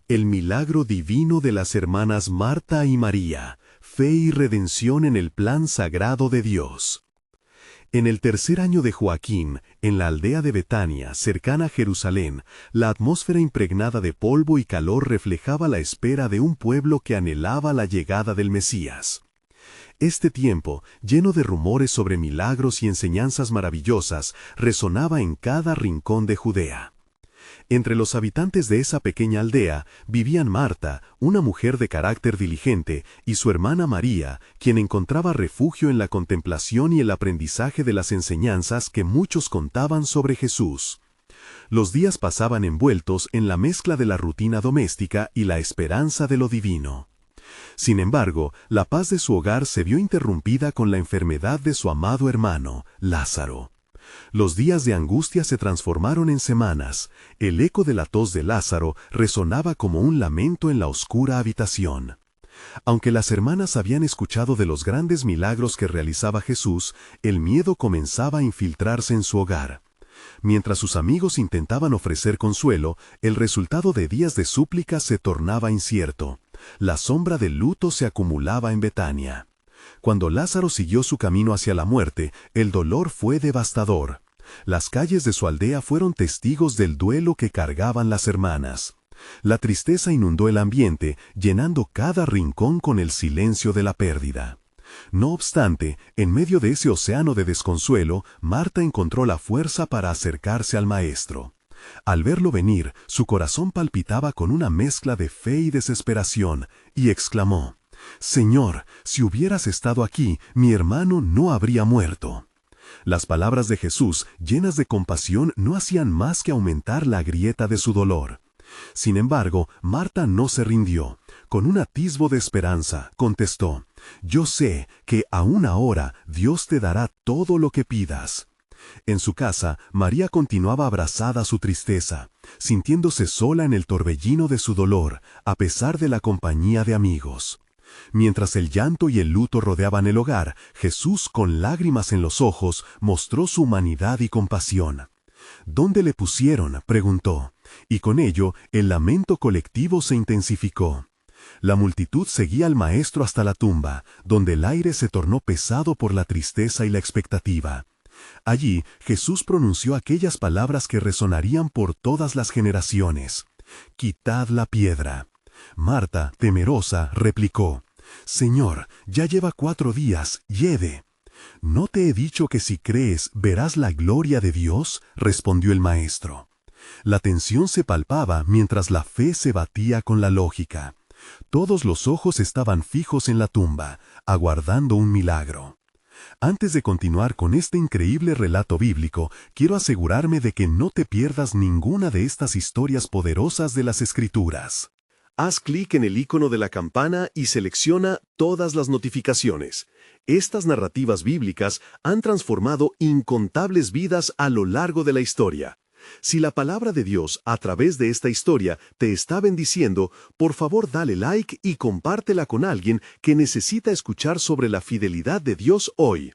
El milagro divino de las hermanas Marta y María, fe y redención en el plan sagrado de Dios. En el tercer año de Joaquín, en la aldea de Betania, cercana a Jerusalén, la atmósfera impregnada de polvo y calor reflejaba la espera de un pueblo que anhelaba la llegada del Mesías. Este tiempo, lleno de rumores sobre milagros y enseñanzas maravillosas, resonaba en cada rincón de Judea. Entre los habitantes de esa pequeña aldea vivían Marta, una mujer de carácter diligente, y su hermana María, quien encontraba refugio en la contemplación y el aprendizaje de las enseñanzas que muchos contaban sobre Jesús. Los días pasaban envueltos en la mezcla de la rutina doméstica y la esperanza de lo divino. Sin embargo, la paz de su hogar se vio interrumpida con la enfermedad de su amado hermano, Lázaro. Los días de angustia se transformaron en semanas. El eco de la tos de Lázaro resonaba como un lamento en la oscura habitación. Aunque las hermanas habían escuchado de los grandes milagros que realizaba Jesús, el miedo comenzaba a infiltrarse en su hogar. Mientras sus amigos intentaban ofrecer consuelo, el resultado de días de súplica se tornaba incierto. La sombra del luto se acumulaba en Betania. Cuando Lázaro siguió su camino hacia la muerte, el dolor fue devastador. Las calles de su aldea fueron testigos del duelo que cargaban las hermanas. La tristeza inundó el ambiente, llenando cada rincón con el silencio de la pérdida. No obstante, en medio de ese océano de desconsuelo, Marta encontró la fuerza para acercarse al Maestro. Al verlo venir, su corazón palpitaba con una mezcla de fe y desesperación, y exclamó: «Señor, si hubieras estado aquí, mi hermano no habría muerto». Las palabras de Jesús, llenas de compasión, no hacían más que aumentar la grieta de su dolor. Sin embargo, Marta no se rindió. Con un atisbo de esperanza, contestó: «Yo sé que aún ahora Dios te dará todo lo que pidas». En su casa, María continuaba abrazada a su tristeza, sintiéndose sola en el torbellino de su dolor, a pesar de la compañía de amigos. Mientras el llanto y el luto rodeaban el hogar, Jesús, con lágrimas en los ojos, mostró su humanidad y compasión. «¿Dónde le pusieron?», preguntó, y con ello el lamento colectivo se intensificó. La multitud seguía al Maestro hasta la tumba, donde el aire se tornó pesado por la tristeza y la expectativa. Allí, Jesús pronunció aquellas palabras que resonarían por todas las generaciones: «Quitad la piedra». Marta, temerosa, replicó: «Señor, ya lleva 4 días, hiede». «¿No te he dicho que si crees verás la gloria de Dios?», respondió el Maestro. La tensión se palpaba mientras la fe se batía con la lógica. Todos los ojos estaban fijos en la tumba, aguardando un milagro. Antes de continuar con este increíble relato bíblico, quiero asegurarme de que no te pierdas ninguna de estas historias poderosas de las Escrituras. Haz clic en el icono de la campana y selecciona todas las notificaciones. Estas narrativas bíblicas han transformado incontables vidas a lo largo de la historia. Si la palabra de Dios a través de esta historia te está bendiciendo, por favor dale like y compártela con alguien que necesita escuchar sobre la fidelidad de Dios hoy.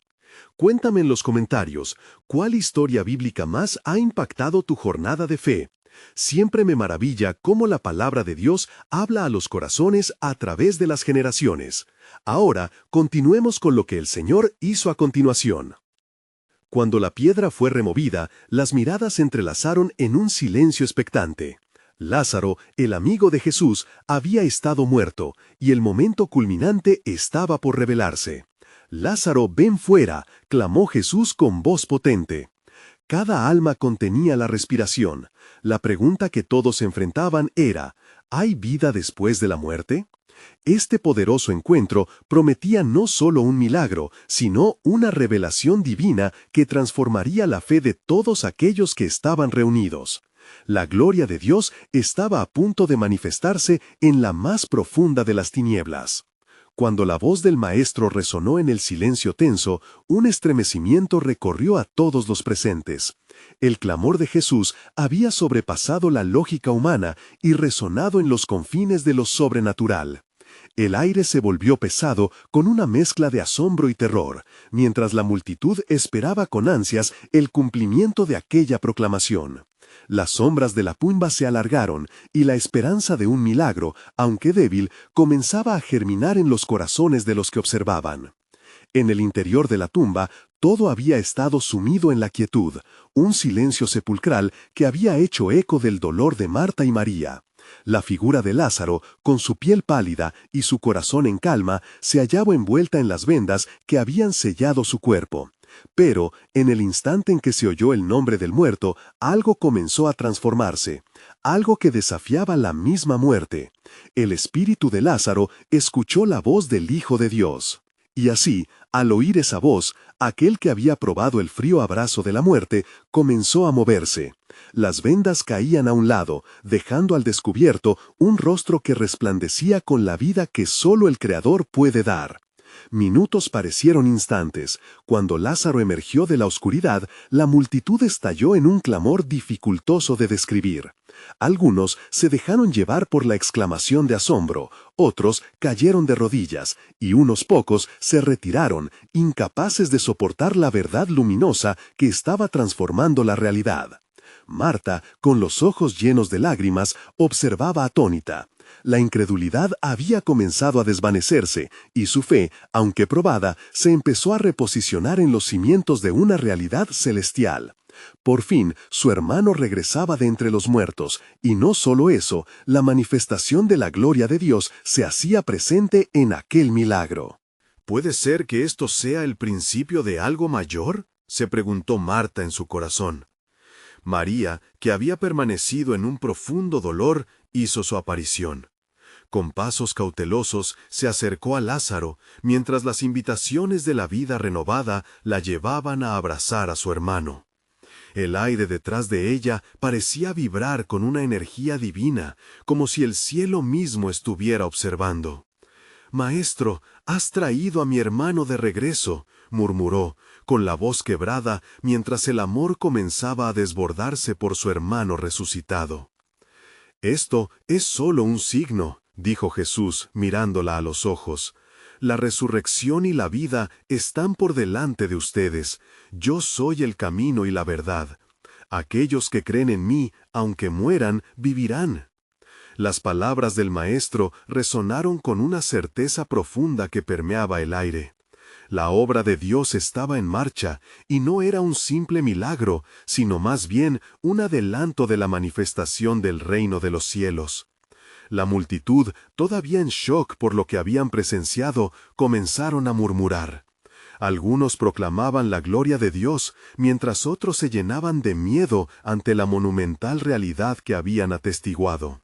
Cuéntame en los comentarios, ¿cuál historia bíblica más ha impactado tu jornada de fe? Siempre me maravilla cómo la palabra de Dios habla a los corazones a través de las generaciones. Ahora, continuemos con lo que el Señor hizo a continuación. Cuando la piedra fue removida, las miradas se entrelazaron en un silencio expectante. Lázaro, el amigo de Jesús, había estado muerto, y el momento culminante estaba por revelarse. «Lázaro, ven fuera», clamó Jesús con voz potente. Cada alma contenía la respiración. La pregunta que todos enfrentaban era: ¿hay vida después de la muerte? Este poderoso encuentro prometía no solo un milagro, sino una revelación divina que transformaría la fe de todos aquellos que estaban reunidos. La gloria de Dios estaba a punto de manifestarse en la más profunda de las tinieblas. Cuando la voz del Maestro resonó en el silencio tenso, un estremecimiento recorrió a todos los presentes. El clamor de Jesús había sobrepasado la lógica humana y resonado en los confines de lo sobrenatural. El aire se volvió pesado con una mezcla de asombro y terror, mientras la multitud esperaba con ansias el cumplimiento de aquella proclamación. Las sombras de la tumba se alargaron y la esperanza de un milagro, aunque débil, comenzaba a germinar en los corazones de los que observaban. En el interior de la tumba, todo había estado sumido en la quietud, un silencio sepulcral que había hecho eco del dolor de Marta y María. La figura de Lázaro, con su piel pálida y su corazón en calma, se hallaba envuelta en las vendas que habían sellado su cuerpo. Pero, en el instante en que se oyó el nombre del muerto, algo comenzó a transformarse, algo que desafiaba la misma muerte. El espíritu de Lázaro escuchó la voz del Hijo de Dios. Y así, al oír esa voz, aquel que había probado el frío abrazo de la muerte comenzó a moverse. Las vendas caían a un lado, dejando al descubierto un rostro que resplandecía con la vida que solo el Creador puede dar. Minutos parecieron instantes. Cuando Lázaro emergió de la oscuridad, la multitud estalló en un clamor dificultoso de describir. Algunos se dejaron llevar por la exclamación de asombro, otros cayeron de rodillas, y unos pocos se retiraron, incapaces de soportar la verdad luminosa que estaba transformando la realidad. Marta, con los ojos llenos de lágrimas, observaba atónita. La incredulidad había comenzado a desvanecerse, y su fe, aunque probada, se empezó a reposicionar en los cimientos de una realidad celestial. Por fin, su hermano regresaba de entre los muertos, y no solo eso, la manifestación de la gloria de Dios se hacía presente en aquel milagro. ¿Puede ser que esto sea el principio de algo mayor?, se preguntó Marta en su corazón. María, que había permanecido en un profundo dolor, hizo su aparición. Con pasos cautelosos se acercó a Lázaro, mientras las invitaciones de la vida renovada la llevaban a abrazar a su hermano. El aire detrás de ella parecía vibrar con una energía divina, como si el cielo mismo estuviera observando. «Maestro, has traído a mi hermano de regreso», murmuró, con la voz quebrada, mientras el amor comenzaba a desbordarse por su hermano resucitado. «Esto es solo un signo», dijo Jesús, mirándola a los ojos. «La resurrección y la vida están por delante de ustedes. Yo soy el camino y la verdad. Aquellos que creen en mí, aunque mueran, vivirán». Las palabras del Maestro resonaron con una certeza profunda que permeaba el aire. La obra de Dios estaba en marcha, y no era un simple milagro, sino más bien un adelanto de la manifestación del reino de los cielos. La multitud, todavía en shock por lo que habían presenciado, comenzaron a murmurar. Algunos proclamaban la gloria de Dios, mientras otros se llenaban de miedo ante la monumental realidad que habían atestiguado.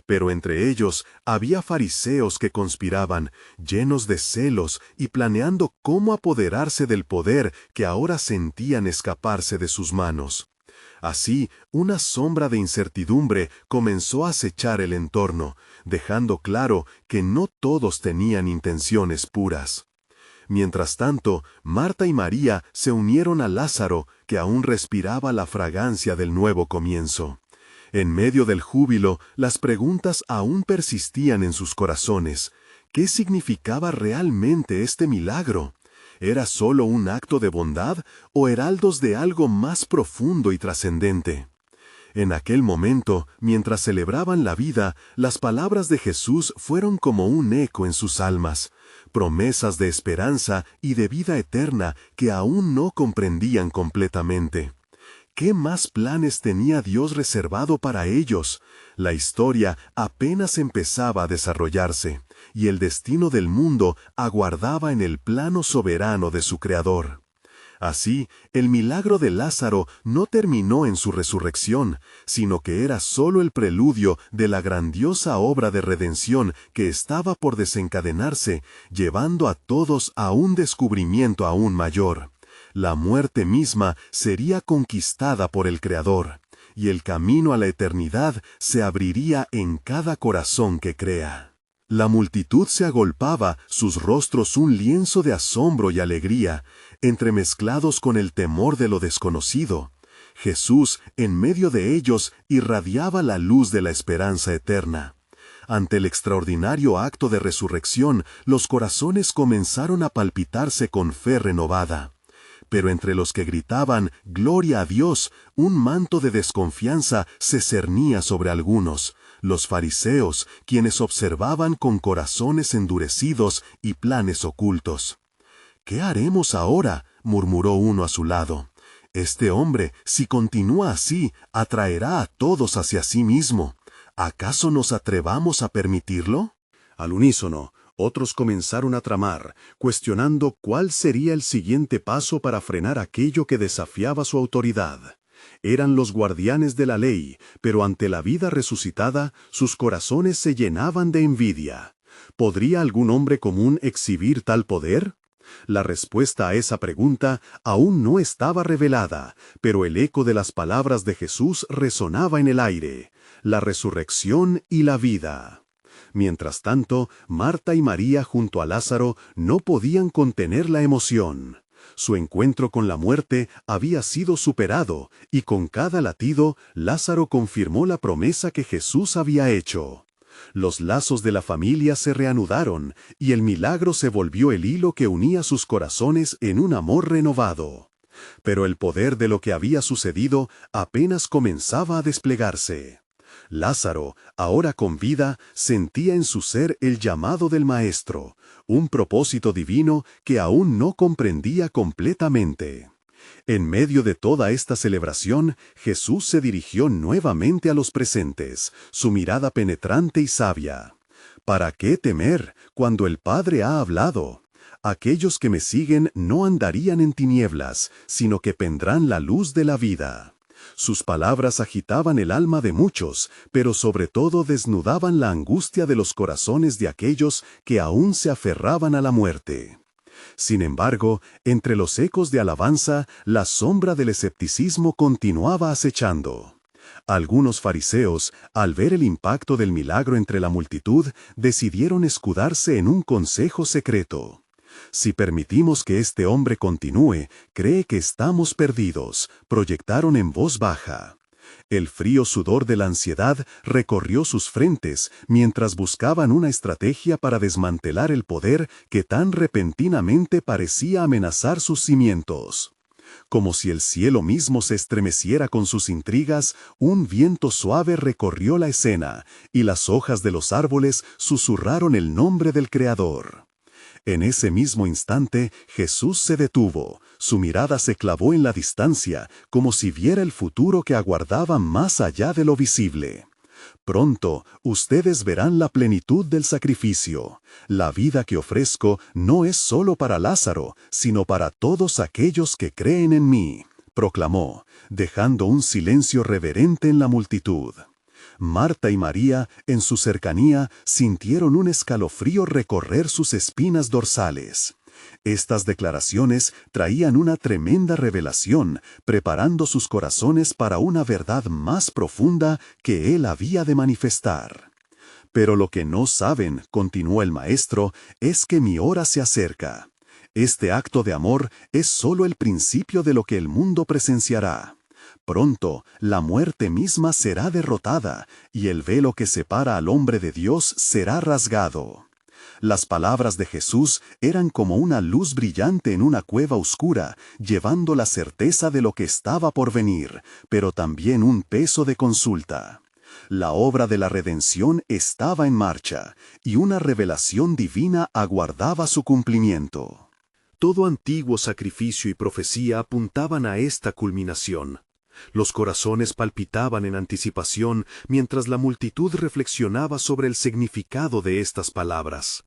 Pero entre ellos había fariseos que conspiraban, llenos de celos y planeando cómo apoderarse del poder que ahora sentían escaparse de sus manos. Así, una sombra de incertidumbre comenzó a acechar el entorno, dejando claro que no todos tenían intenciones puras. Mientras tanto, Marta y María se unieron a Lázaro, que aún respiraba la fragancia del nuevo comienzo. En medio del júbilo, las preguntas aún persistían en sus corazones. ¿Qué significaba realmente este milagro? ¿Era solo un acto de bondad o heraldos de algo más profundo y trascendente? En aquel momento, mientras celebraban la vida, las palabras de Jesús fueron como un eco en sus almas, promesas de esperanza y de vida eterna que aún no comprendían completamente. ¿Qué más planes tenía Dios reservado para ellos? La historia apenas empezaba a desarrollarse, y el destino del mundo aguardaba en el plano soberano de su Creador. Así, el milagro de Lázaro no terminó en su resurrección, sino que era solo el preludio de la grandiosa obra de redención que estaba por desencadenarse, llevando a todos a un descubrimiento aún mayor. La muerte misma sería conquistada por el Creador, y el camino a la eternidad se abriría en cada corazón que crea. La multitud se agolpaba, sus rostros un lienzo de asombro y alegría, entremezclados con el temor de lo desconocido. Jesús, en medio de ellos, irradiaba la luz de la esperanza eterna. Ante el extraordinario acto de resurrección, los corazones comenzaron a palpitarse con fe renovada. Pero entre los que gritaban «Gloria a Dios», un manto de desconfianza se cernía sobre algunos, los fariseos, quienes observaban con corazones endurecidos y planes ocultos. «¿Qué haremos ahora?», murmuró uno a su lado. «Este hombre, si continúa así, atraerá a todos hacia sí mismo. ¿Acaso nos atrevamos a permitirlo?». Al unísono, otros comenzaron a tramar, cuestionando cuál sería el siguiente paso para frenar aquello que desafiaba su autoridad. Eran los guardianes de la ley, pero ante la vida resucitada, sus corazones se llenaban de envidia. ¿Podría algún hombre común exhibir tal poder? La respuesta a esa pregunta aún no estaba revelada, pero el eco de las palabras de Jesús resonaba en el aire: la resurrección y la vida. Mientras tanto, Marta y María junto a Lázaro no podían contener la emoción. Su encuentro con la muerte había sido superado, y con cada latido, Lázaro confirmó la promesa que Jesús había hecho. Los lazos de la familia se reanudaron, y el milagro se volvió el hilo que unía sus corazones en un amor renovado. Pero el poder de lo que había sucedido apenas comenzaba a desplegarse. Lázaro, ahora con vida, sentía en su ser el llamado del Maestro, un propósito divino que aún no comprendía completamente. En medio de toda esta celebración, Jesús se dirigió nuevamente a los presentes, su mirada penetrante y sabia. ¿Para qué temer cuando el Padre ha hablado? Aquellos que me siguen no andarían en tinieblas, sino que tendrán la luz de la vida. Sus palabras agitaban el alma de muchos, pero sobre todo desnudaban la angustia de los corazones de aquellos que aún se aferraban a la muerte. Sin embargo, entre los ecos de alabanza, la sombra del escepticismo continuaba acechando. Algunos fariseos, al ver el impacto del milagro entre la multitud, decidieron escudarse en un consejo secreto. «Si permitimos que este hombre continúe, cree que estamos perdidos», proyectaron en voz baja. El frío sudor de la ansiedad recorrió sus frentes mientras buscaban una estrategia para desmantelar el poder que tan repentinamente parecía amenazar sus cimientos. Como si el cielo mismo se estremeciera con sus intrigas, un viento suave recorrió la escena, y las hojas de los árboles susurraron el nombre del Creador. En ese mismo instante, Jesús se detuvo, su mirada se clavó en la distancia, como si viera el futuro que aguardaba más allá de lo visible. «Pronto, ustedes verán la plenitud del sacrificio. La vida que ofrezco no es solo para Lázaro, sino para todos aquellos que creen en mí», proclamó, dejando un silencio reverente en la multitud. Marta y María, en su cercanía, sintieron un escalofrío recorrer sus espinas dorsales. Estas declaraciones traían una tremenda revelación, preparando sus corazones para una verdad más profunda que él había de manifestar. «Pero lo que no saben», continuó el Maestro, «es que mi hora se acerca. Este acto de amor es solo el principio de lo que el mundo presenciará. Pronto, la muerte misma será derrotada, y el velo que separa al hombre de Dios será rasgado». Las palabras de Jesús eran como una luz brillante en una cueva oscura, llevando la certeza de lo que estaba por venir, pero también un peso de consulta. La obra de la redención estaba en marcha, y una revelación divina aguardaba su cumplimiento. Todo antiguo sacrificio y profecía apuntaban a esta culminación. Los corazones palpitaban en anticipación mientras la multitud reflexionaba sobre el significado de estas palabras.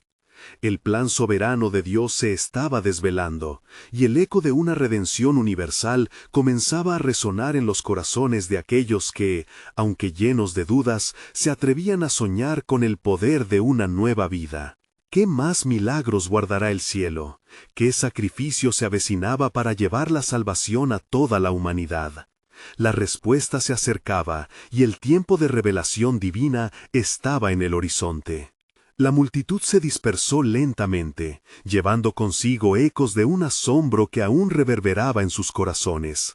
El plan soberano de Dios se estaba desvelando, y el eco de una redención universal comenzaba a resonar en los corazones de aquellos que, aunque llenos de dudas, se atrevían a soñar con el poder de una nueva vida. ¿Qué más milagros guardará el cielo? ¿Qué sacrificio se avecinaba para llevar la salvación a toda la humanidad? La respuesta se acercaba, y el tiempo de revelación divina estaba en el horizonte. La multitud se dispersó lentamente, llevando consigo ecos de un asombro que aún reverberaba en sus corazones.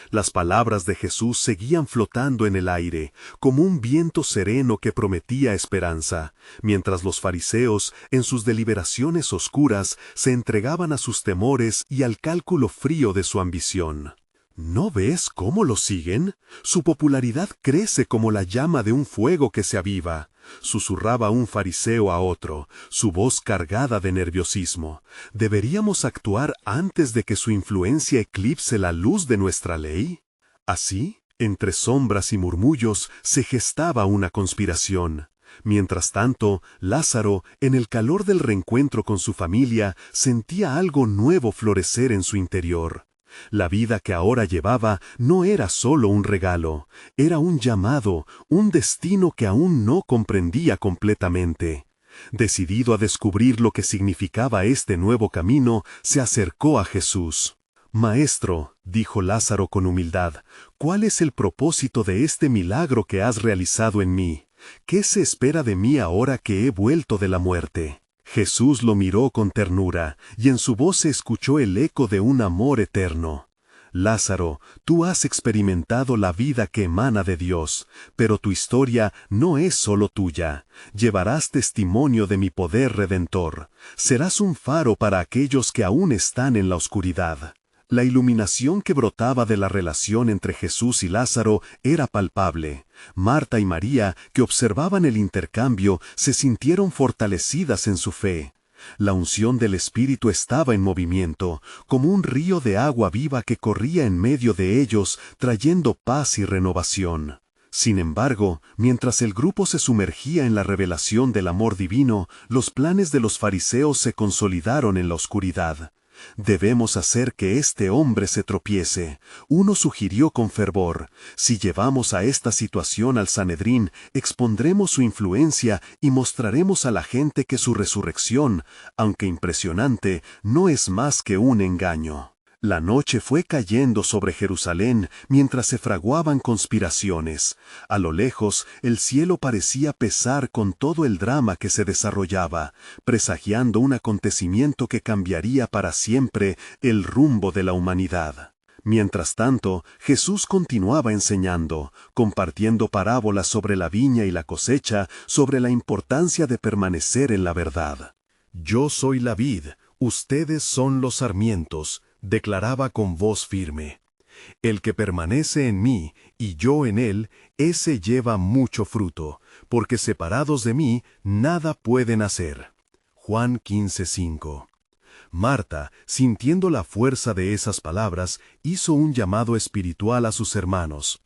Las palabras de Jesús seguían flotando en el aire, como un viento sereno que prometía esperanza, mientras los fariseos, en sus deliberaciones oscuras, se entregaban a sus temores y al cálculo frío de su ambición. ¿No ves cómo lo siguen? Su popularidad crece como la llama de un fuego que se aviva. Susurraba un fariseo a otro, su voz cargada de nerviosismo. ¿Deberíamos actuar antes de que su influencia eclipse la luz de nuestra ley? Así, entre sombras y murmullos, se gestaba una conspiración. Mientras tanto, Lázaro, en el calor del reencuentro con su familia, sentía algo nuevo florecer en su interior. La vida que ahora llevaba no era solo un regalo, era un llamado, un destino que aún no comprendía completamente. Decidido a descubrir lo que significaba este nuevo camino, se acercó a Jesús. «Maestro», dijo Lázaro con humildad, «¿cuál es el propósito de este milagro que has realizado en mí? ¿Qué se espera de mí ahora que he vuelto de la muerte?» Jesús lo miró con ternura, y en su voz se escuchó el eco de un amor eterno. «Lázaro, tú has experimentado la vida que emana de Dios, pero tu historia no es solo tuya. Llevarás testimonio de mi poder redentor. Serás un faro para aquellos que aún están en la oscuridad». La iluminación que brotaba de la relación entre Jesús y Lázaro era palpable. Marta y María, que observaban el intercambio, se sintieron fortalecidas en su fe. La unción del Espíritu estaba en movimiento, como un río de agua viva que corría en medio de ellos, trayendo paz y renovación. Sin embargo, mientras el grupo se sumergía en la revelación del amor divino, los planes de los fariseos se consolidaron en la oscuridad. «Debemos hacer que este hombre se tropiece», uno sugirió con fervor. «Si llevamos a esta situación al Sanedrín, expondremos su influencia y mostraremos a la gente que su resurrección, aunque impresionante, no es más que un engaño». La noche fue cayendo sobre Jerusalén mientras se fraguaban conspiraciones. A lo lejos, el cielo parecía pesar con todo el drama que se desarrollaba, presagiando un acontecimiento que cambiaría para siempre el rumbo de la humanidad. Mientras tanto, Jesús continuaba enseñando, compartiendo parábolas sobre la viña y la cosecha, sobre la importancia de permanecer en la verdad. «Yo soy la vid, ustedes son los sarmientos», declaraba con voz firme. «El que permanece en mí y yo en él, ese lleva mucho fruto, porque separados de mí nada pueden hacer». Juan 15:5. Marta, sintiendo la fuerza de esas palabras, hizo un llamado espiritual a sus hermanos.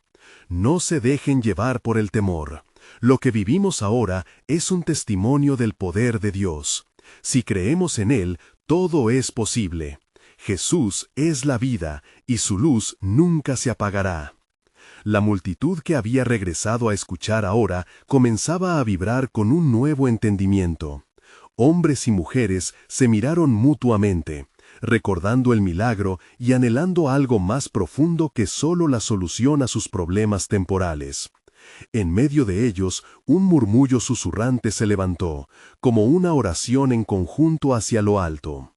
«No se dejen llevar por el temor. Lo que vivimos ahora es un testimonio del poder de Dios. Si creemos en Él, todo es posible. Jesús es la vida, y su luz nunca se apagará». La multitud que había regresado a escuchar ahora comenzaba a vibrar con un nuevo entendimiento. Hombres y mujeres se miraron mutuamente, recordando el milagro y anhelando algo más profundo que solo la solución a sus problemas temporales. En medio de ellos, un murmullo susurrante se levantó, como una oración en conjunto hacia lo alto.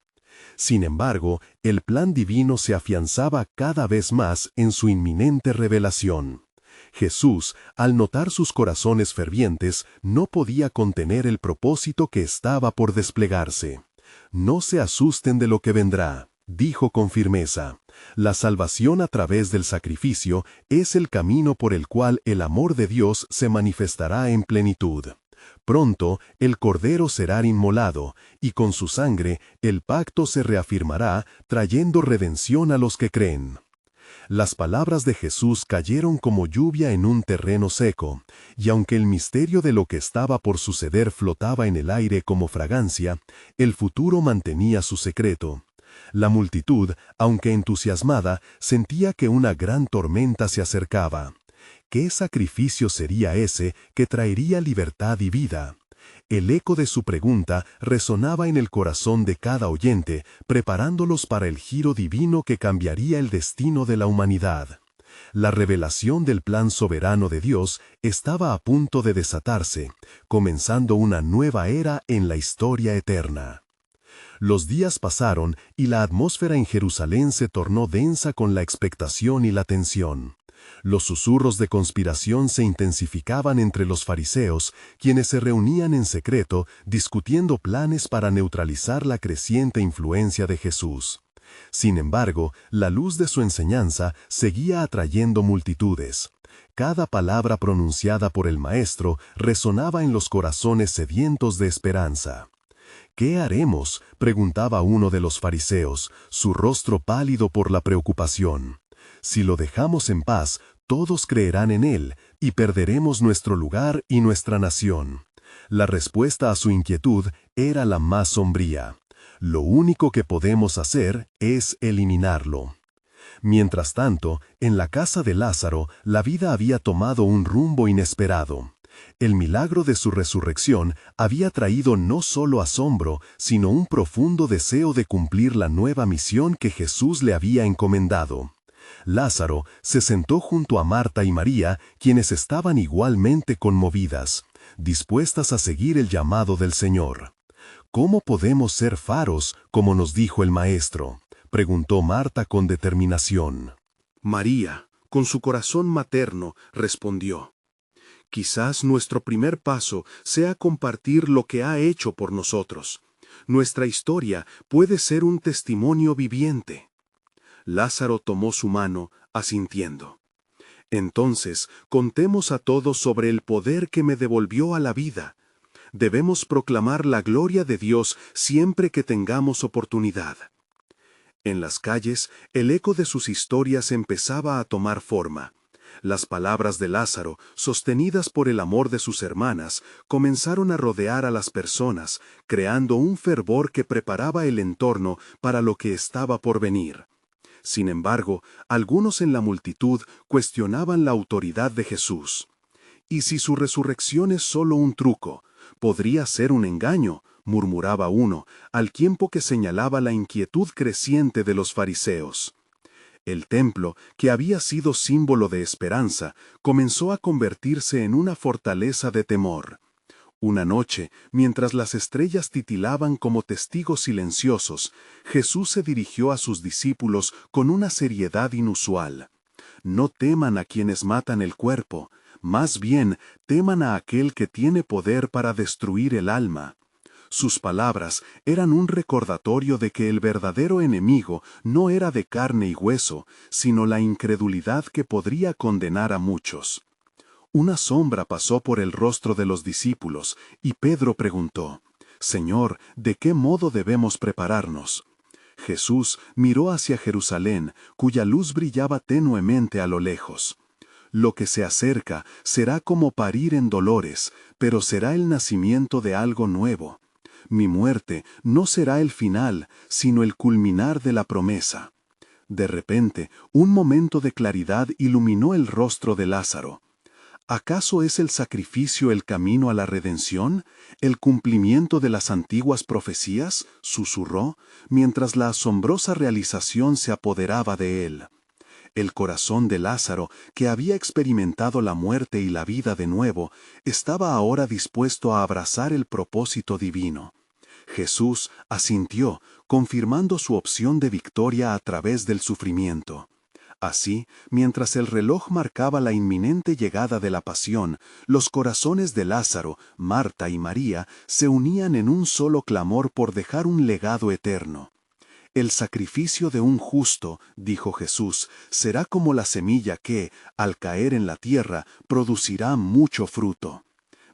Sin embargo, el plan divino se afianzaba cada vez más en su inminente revelación. Jesús, al notar sus corazones fervientes, no podía contener el propósito que estaba por desplegarse. «No se asusten de lo que vendrá», dijo con firmeza. «La salvación a través del sacrificio es el camino por el cual el amor de Dios se manifestará en plenitud. Pronto el Cordero será inmolado, y con su sangre el pacto se reafirmará, trayendo redención a los que creen». Las palabras de Jesús cayeron como lluvia en un terreno seco, y aunque el misterio de lo que estaba por suceder flotaba en el aire como fragancia, el futuro mantenía su secreto. La multitud, aunque entusiasmada, sentía que una gran tormenta se acercaba. ¿Qué sacrificio sería ese que traería libertad y vida? El eco de su pregunta resonaba en el corazón de cada oyente, preparándolos para el giro divino que cambiaría el destino de la humanidad. La revelación del plan soberano de Dios estaba a punto de desatarse, comenzando una nueva era en la historia eterna. Los días pasaron y la atmósfera en Jerusalén se tornó densa con la expectación y la tensión. Los susurros de conspiración se intensificaban entre los fariseos, quienes se reunían en secreto discutiendo planes para neutralizar la creciente influencia de Jesús. Sin embargo, la luz de su enseñanza seguía atrayendo multitudes. Cada palabra pronunciada por el Maestro resonaba en los corazones sedientos de esperanza. «¿Qué haremos?», preguntaba uno de los fariseos, su rostro pálido por la preocupación. «Si lo dejamos en paz, todos creerán en él, y perderemos nuestro lugar y nuestra nación». La respuesta a su inquietud era la más sombría. «Lo único que podemos hacer es eliminarlo». Mientras tanto, en la casa de Lázaro, la vida había tomado un rumbo inesperado. El milagro de su resurrección había traído no solo asombro, sino un profundo deseo de cumplir la nueva misión que Jesús le había encomendado. Lázaro se sentó junto a Marta y María, quienes estaban igualmente conmovidas, dispuestas a seguir el llamado del Señor. «¿Cómo podemos ser faros, como nos dijo el Maestro?», preguntó Marta con determinación. María, con su corazón materno, respondió: «Quizás nuestro primer paso sea compartir lo que ha hecho por nosotros. Nuestra historia puede ser un testimonio viviente». Lázaro tomó su mano, asintiendo. «Entonces, contemos a todos sobre el poder que me devolvió a la vida. Debemos proclamar la gloria de Dios siempre que tengamos oportunidad». En las calles, el eco de sus historias empezaba a tomar forma. Las palabras de Lázaro, sostenidas por el amor de sus hermanas, comenzaron a rodear a las personas, creando un fervor que preparaba el entorno para lo que estaba por venir. Sin embargo, algunos en la multitud cuestionaban la autoridad de Jesús. «¿Y si su resurrección es solo un truco? Podría ser un engaño», murmuraba uno, al tiempo que señalaba la inquietud creciente de los fariseos. El templo, que había sido símbolo de esperanza, comenzó a convertirse en una fortaleza de temor. Una noche, mientras las estrellas titilaban como testigos silenciosos, Jesús se dirigió a sus discípulos con una seriedad inusual. «No teman a quienes matan el cuerpo, más bien teman a aquel que tiene poder para destruir el alma». Sus palabras eran un recordatorio de que el verdadero enemigo no era de carne y hueso, sino la incredulidad que podría condenar a muchos. Una sombra pasó por el rostro de los discípulos, y Pedro preguntó: «Señor, ¿de qué modo debemos prepararnos?». Jesús miró hacia Jerusalén, cuya luz brillaba tenuemente a lo lejos. «Lo que se acerca será como parir en dolores, pero será el nacimiento de algo nuevo. Mi muerte no será el final, sino el culminar de la promesa». De repente, un momento de claridad iluminó el rostro de Lázaro. ¿Acaso es el sacrificio el camino a la redención? ¿El cumplimiento de las antiguas profecías?, susurró, mientras la asombrosa realización se apoderaba de él. El corazón de Lázaro, que había experimentado la muerte y la vida de nuevo, estaba ahora dispuesto a abrazar el propósito divino. Jesús asintió, confirmando su opción de victoria a través del sufrimiento. Así, mientras el reloj marcaba la inminente llegada de la pasión, los corazones de Lázaro, Marta y María se unían en un solo clamor por dejar un legado eterno. «El sacrificio de un justo», dijo Jesús, «será como la semilla que, al caer en la tierra, producirá mucho fruto».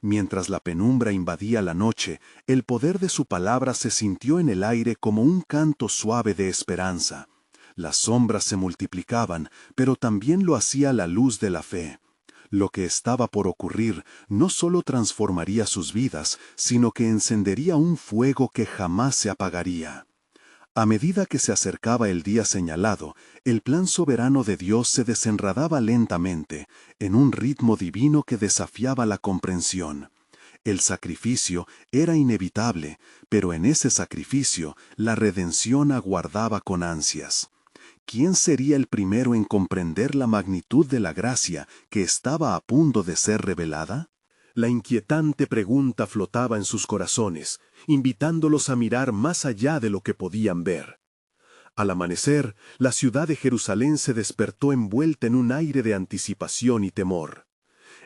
Mientras la penumbra invadía la noche, el poder de su palabra se sintió en el aire como un canto suave de esperanza. Las sombras se multiplicaban, pero también lo hacía la luz de la fe. Lo que estaba por ocurrir no solo transformaría sus vidas, sino que encendería un fuego que jamás se apagaría. A medida que se acercaba el día señalado, el plan soberano de Dios se desenredaba lentamente, en un ritmo divino que desafiaba la comprensión. El sacrificio era inevitable, pero en ese sacrificio la redención aguardaba con ansias. ¿Quién sería el primero en comprender la magnitud de la gracia que estaba a punto de ser revelada? La inquietante pregunta flotaba en sus corazones, invitándolos a mirar más allá de lo que podían ver. Al amanecer, la ciudad de Jerusalén se despertó envuelta en un aire de anticipación y temor.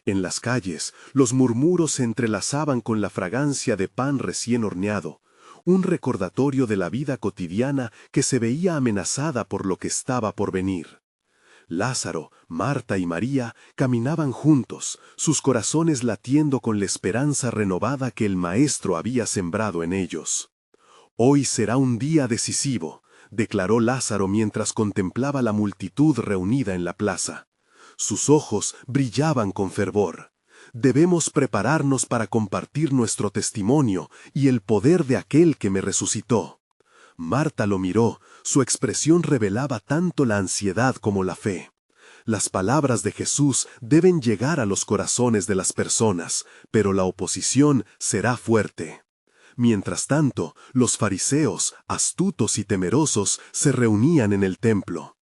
En las calles, los murmuros se entrelazaban con la fragancia de pan recién horneado, un recordatorio de la vida cotidiana que se veía amenazada por lo que estaba por venir. Lázaro, Marta y María caminaban juntos, sus corazones latiendo con la esperanza renovada que el Maestro había sembrado en ellos. «Hoy será un día decisivo», declaró Lázaro mientras contemplaba la multitud reunida en la plaza. Sus ojos brillaban con fervor. «Debemos prepararnos para compartir nuestro testimonio y el poder de aquel que me resucitó». Marta lo miró, su expresión revelaba tanto la ansiedad como la fe. Las palabras de Jesús deben llegar a los corazones de las personas, pero la oposición será fuerte. Mientras tanto, los fariseos, astutos y temerosos, se reunían en el templo.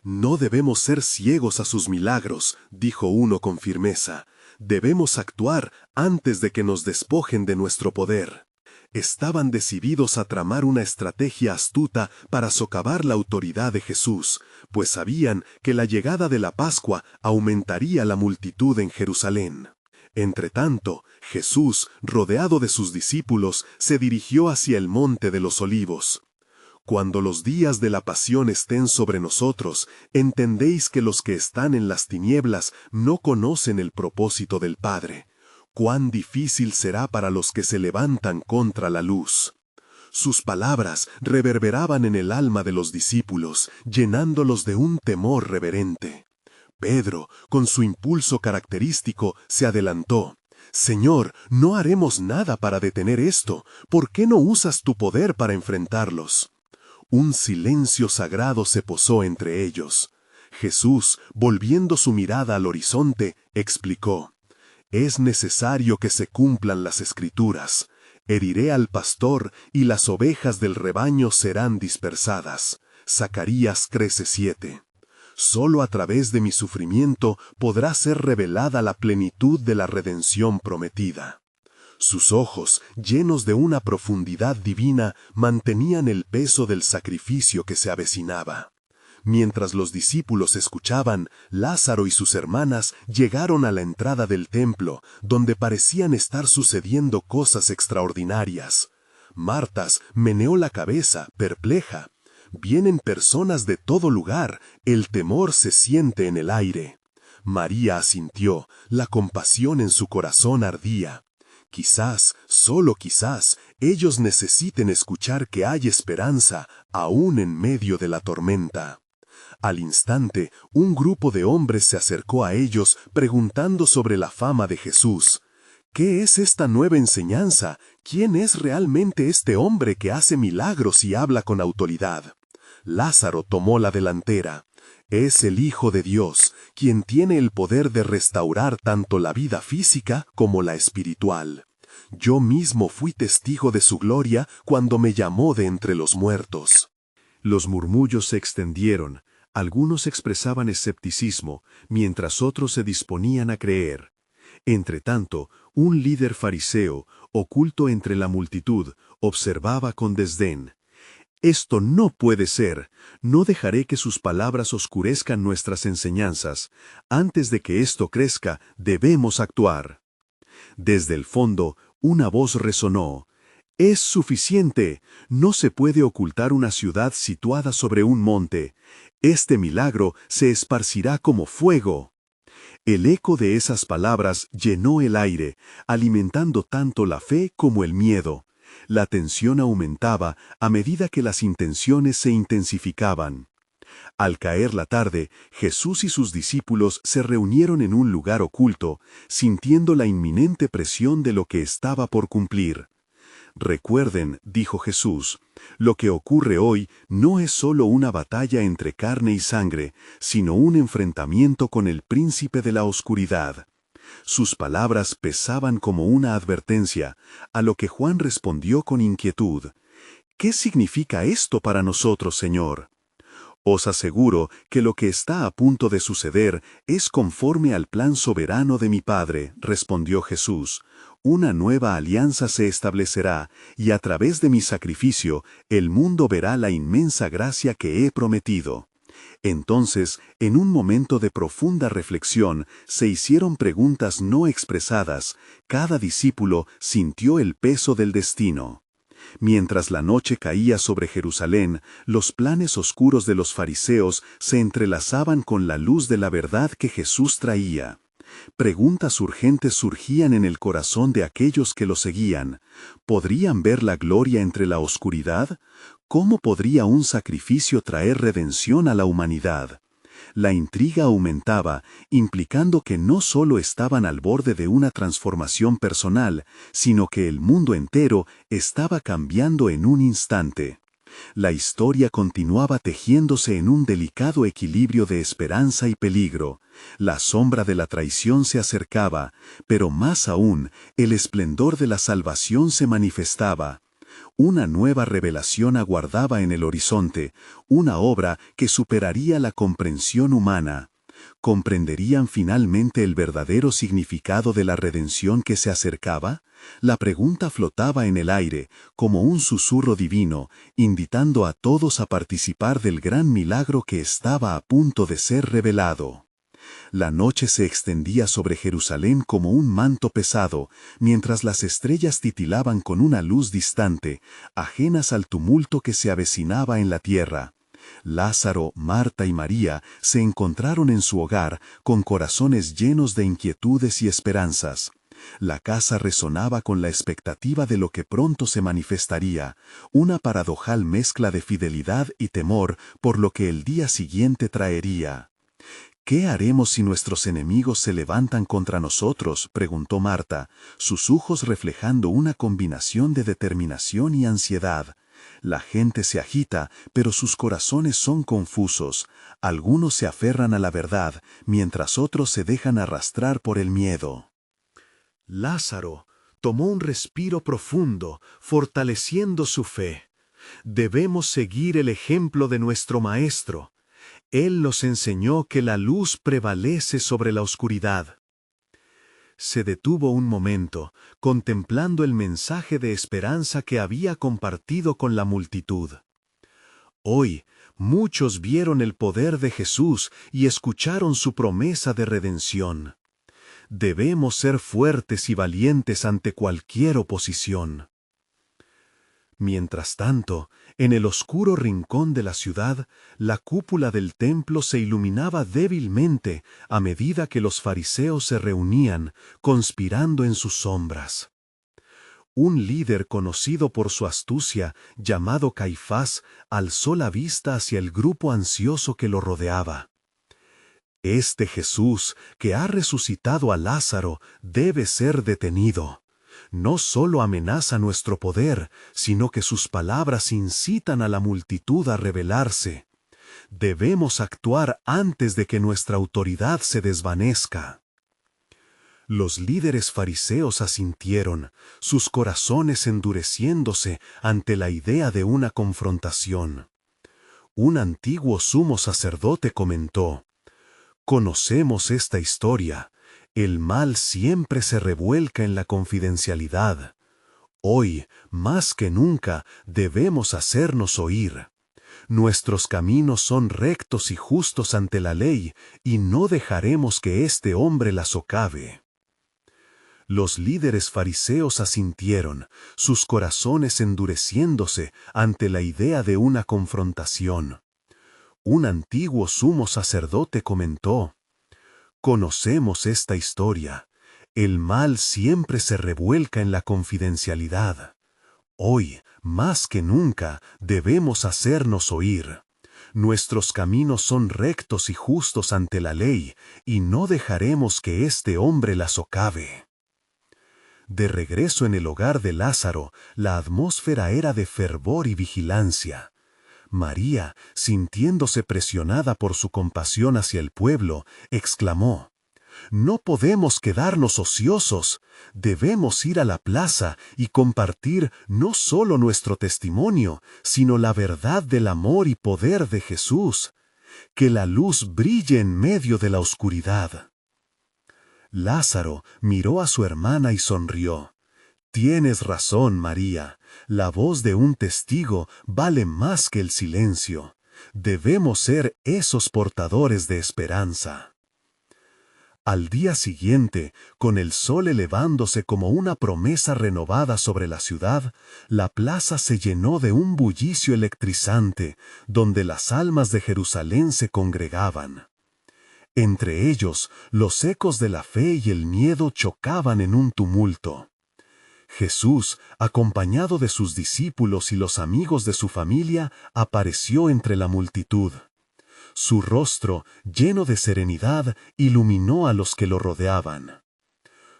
«No debemos ser ciegos a sus milagros», dijo uno con firmeza. «Debemos actuar antes de que nos despojen de nuestro poder». Estaban decididos a tramar una estrategia astuta para socavar la autoridad de Jesús, pues sabían que la llegada de la Pascua aumentaría la multitud en Jerusalén. Entretanto, Jesús, rodeado de sus discípulos, se dirigió hacia el monte de los Olivos. «Cuando los días de la pasión estén sobre nosotros, entendéis que los que están en las tinieblas no conocen el propósito del Padre. Cuán difícil será para los que se levantan contra la luz». Sus palabras reverberaban en el alma de los discípulos, llenándolos de un temor reverente. Pedro, con su impulso característico, se adelantó. «Señor, no haremos nada para detener esto. ¿Por qué no usas tu poder para enfrentarlos?» Un silencio sagrado se posó entre ellos. Jesús, volviendo su mirada al horizonte, explicó: «Es necesario que se cumplan las Escrituras. Heriré al pastor y las ovejas del rebaño serán dispersadas». Zacarías 13:7. Solo a través de mi sufrimiento podrá ser revelada la plenitud de la redención prometida. Sus ojos, llenos de una profundidad divina, mantenían el peso del sacrificio que se avecinaba. Mientras los discípulos escuchaban, Lázaro y sus hermanas llegaron a la entrada del templo, donde parecían estar sucediendo cosas extraordinarias. Marta meneó la cabeza, perpleja. «Vienen personas de todo lugar, el temor se siente en el aire». María asintió, la compasión en su corazón ardía. Quizás, solo quizás, ellos necesiten escuchar que hay esperanza, aún en medio de la tormenta. Al instante, un grupo de hombres se acercó a ellos preguntando sobre la fama de Jesús. «¿Qué es esta nueva enseñanza? ¿Quién es realmente este hombre que hace milagros y habla con autoridad?» Lázaro tomó la delantera. «Es el Hijo de Dios, quien tiene el poder de restaurar tanto la vida física como la espiritual. Yo mismo fui testigo de su gloria cuando me llamó de entre los muertos». Los murmullos se extendieron. Algunos expresaban escepticismo, mientras otros se disponían a creer. Entretanto, un líder fariseo, oculto entre la multitud, observaba con desdén: «Esto no puede ser. No dejaré que sus palabras oscurezcan nuestras enseñanzas. Antes de que esto crezca, debemos actuar». Desde el fondo, una voz resonó: «Es suficiente. No se puede ocultar una ciudad situada sobre un monte. Este milagro se esparcirá como fuego». El eco de esas palabras llenó el aire, alimentando tanto la fe como el miedo. La tensión aumentaba a medida que las intenciones se intensificaban. Al caer la tarde, Jesús y sus discípulos se reunieron en un lugar oculto, sintiendo la inminente presión de lo que estaba por cumplir. «Recuerden», dijo Jesús, «lo que ocurre hoy no es solo una batalla entre carne y sangre, sino un enfrentamiento con el príncipe de la oscuridad». Sus palabras pesaban como una advertencia, a lo que Juan respondió con inquietud: «¿Qué significa esto para nosotros, Señor?». Os aseguro que lo que está a punto de suceder es conforme al plan soberano de mi Padre, respondió Jesús. Una nueva alianza se establecerá, y a través de mi sacrificio, el mundo verá la inmensa gracia que he prometido. Entonces, en un momento de profunda reflexión, se hicieron preguntas no expresadas. Cada discípulo sintió el peso del destino. Mientras la noche caía sobre Jerusalén, los planes oscuros de los fariseos se entrelazaban con la luz de la verdad que Jesús traía. Preguntas urgentes surgían en el corazón de aquellos que lo seguían. ¿Podrían ver la gloria entre la oscuridad? ¿Cómo podría un sacrificio traer redención a la humanidad? La intriga aumentaba, implicando que no solo estaban al borde de una transformación personal, sino que el mundo entero estaba cambiando en un instante. La historia continuaba tejiéndose en un delicado equilibrio de esperanza y peligro. La sombra de la traición se acercaba, pero más aún, el esplendor de la salvación se manifestaba. Una nueva revelación aguardaba en el horizonte, una obra que superaría la comprensión humana. ¿Comprenderían finalmente el verdadero significado de la redención que se acercaba? La pregunta flotaba en el aire, como un susurro divino, invitando a todos a participar del gran milagro que estaba a punto de ser revelado. La noche se extendía sobre Jerusalén como un manto pesado, mientras las estrellas titilaban con una luz distante, ajenas al tumulto que se avecinaba en la tierra. Lázaro, Marta y María se encontraron en su hogar con corazones llenos de inquietudes y esperanzas. La casa resonaba con la expectativa de lo que pronto se manifestaría, una paradojal mezcla de fidelidad y temor por lo que el día siguiente traería. ¿Qué haremos si nuestros enemigos se levantan contra nosotros?, preguntó Marta, sus ojos reflejando una combinación de determinación y ansiedad. La gente se agita, pero sus corazones son confusos. Algunos se aferran a la verdad, mientras otros se dejan arrastrar por el miedo. Lázaro tomó un respiro profundo, fortaleciendo su fe. Debemos seguir el ejemplo de nuestro Maestro. Él nos enseñó que la luz prevalece sobre la oscuridad. Se detuvo un momento, contemplando el mensaje de esperanza que había compartido con la multitud. Hoy, muchos vieron el poder de Jesús y escucharon su promesa de redención. Debemos ser fuertes y valientes ante cualquier oposición. Mientras tanto, en el oscuro rincón de la ciudad, la cúpula del templo se iluminaba débilmente a medida que los fariseos se reunían, conspirando en sus sombras. Un líder conocido por su astucia, llamado Caifás, alzó la vista hacia el grupo ansioso que lo rodeaba. Este Jesús, que ha resucitado a Lázaro, debe ser detenido. No solo amenaza nuestro poder, sino que sus palabras incitan a la multitud a rebelarse. Debemos actuar antes de que nuestra autoridad se desvanezca. Los líderes fariseos asintieron, sus corazones endureciéndose ante la idea de una confrontación. Un antiguo sumo sacerdote comentó: «Conocemos esta historia. El mal siempre se revuelca en la confidencialidad. Hoy, más que nunca, debemos hacernos oír. Nuestros caminos son rectos y justos ante la ley, y no dejaremos que este hombre la socave». Los líderes fariseos asintieron, sus corazones endureciéndose ante la idea de una confrontación. Un antiguo sumo sacerdote comentó: «Conocemos esta historia. El mal siempre se revuelca en la confidencialidad. Hoy, más que nunca, debemos hacernos oír. Nuestros caminos son rectos y justos ante la ley, y no dejaremos que este hombre la socave». De regreso en el hogar de Lázaro, la atmósfera era de fervor y vigilancia. María, sintiéndose presionada por su compasión hacia el pueblo, exclamó: «No podemos quedarnos ociosos. Debemos ir a la plaza y compartir no solo nuestro testimonio, sino la verdad del amor y poder de Jesús. que la luz brille en medio de la oscuridad. Lázaro miró a su hermana y sonrió. Tienes razón, María. La voz de un testigo vale más que el silencio. Debemos ser esos portadores de esperanza. Al día siguiente, con el sol elevándose como una promesa renovada sobre la ciudad, la plaza se llenó de un bullicio electrizante, donde las almas de Jerusalén se congregaban. Entre ellos, los ecos de la fe y el miedo chocaban en un tumulto. Jesús, acompañado de sus discípulos y los amigos de su familia, apareció entre la multitud. Su rostro, lleno de serenidad, iluminó a los que lo rodeaban.